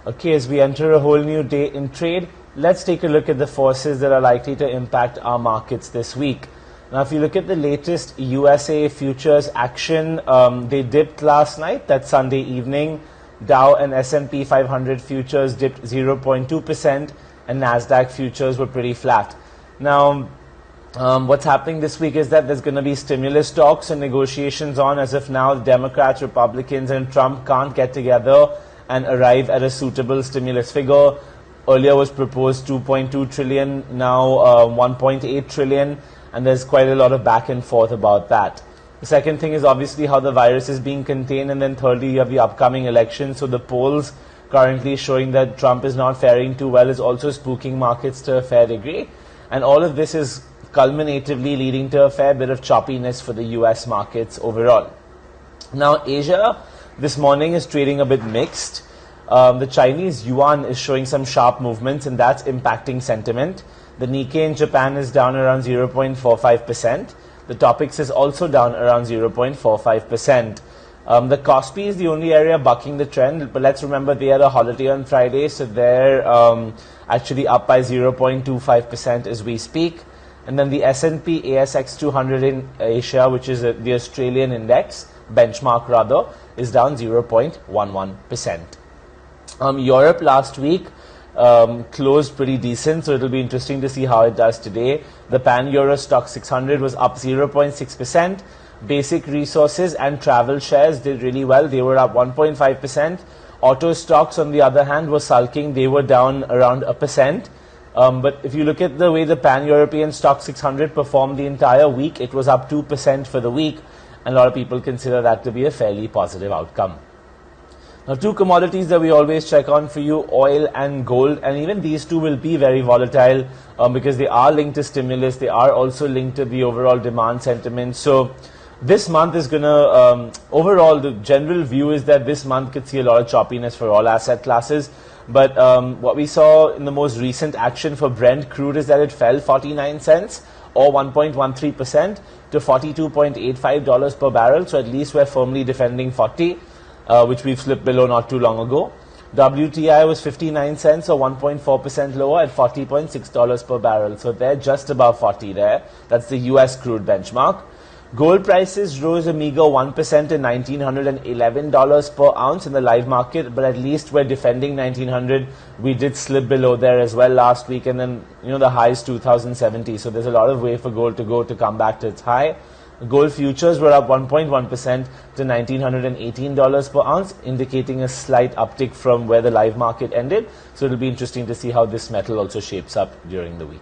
Okay, as we enter a whole new day in trade, let's take a look at the forces that are likely to impact our markets this week. Now, if you look at the latest USA futures action, they dipped last night, that's Sunday evening. Dow and S&P 500 futures dipped 0.2% and Nasdaq futures were pretty flat. Now, what's happening this week is that there's going to be stimulus talks and negotiations on as if now the Democrats, Republicans and Trump can't get together and arrive at a suitable stimulus figure. Earlier was proposed 2.2 trillion, now 1.8 trillion, and there's quite a lot of back and forth about that. The second thing is obviously how the virus is being contained, and then thirdly you have the upcoming election. So the polls currently showing that Trump is not faring too well is also spooking markets to a fair degree, and all of this is culminatively leading to a fair bit of choppiness for the US markets overall. Now Asia this morning is trading a bit mixed. The Chinese yuan is showing some sharp movements and that's impacting sentiment. The Nikkei in Japan is down around 0.45%. The Topix is also down around 0.45%. The Kospi is the only area bucking the trend, but let's remember they had a holiday on Friday, so they're actually up by 0.25% as we speak. And then the S&P ASX 200 in Asia, which is the Australian index, benchmark rather, is down 0.11%. Europe last week closed pretty decent, so it'll be interesting to see how it does today. The pan-Euro Stoxx 600 was up 0.6%. Basic resources and travel shares did really well. They were up 1.5%. Auto stocks, on the other hand, were sulking. They were down around 1%. But if you look at the way the pan-European Stoxx 600 performed the entire week, it was up 2% for the week. And a lot of people consider that to be a fairly positive outcome. Now, two commodities that we always check on for you, oil and gold, and even these two will be very volatile because they are linked to stimulus. They are also linked to the overall demand sentiment. So this month is going to, overall, the general view is that this month could see a lot of choppiness for all asset classes. But what we saw in the most recent action for Brent crude is that it fell 49 cents or 1.13% to $42.85 per barrel. So at least we're firmly defending 40, which we've slipped below not too long ago. WTI was 59 cents or 1.4% lower at $40.6 per barrel. So they're just above 40 there. That's the US crude benchmark. Gold prices rose a meager 1% to $1,911 per ounce in the live market, but at least we're defending 1,900. We did slip below there as well last week, and then the high is 2,070. So there's a lot of way for gold to go to come back to its high. Gold futures were up 1.1% to $1,918 per ounce, indicating a slight uptick from where the live market ended. So it'll be interesting to see how this metal also shapes up during the week.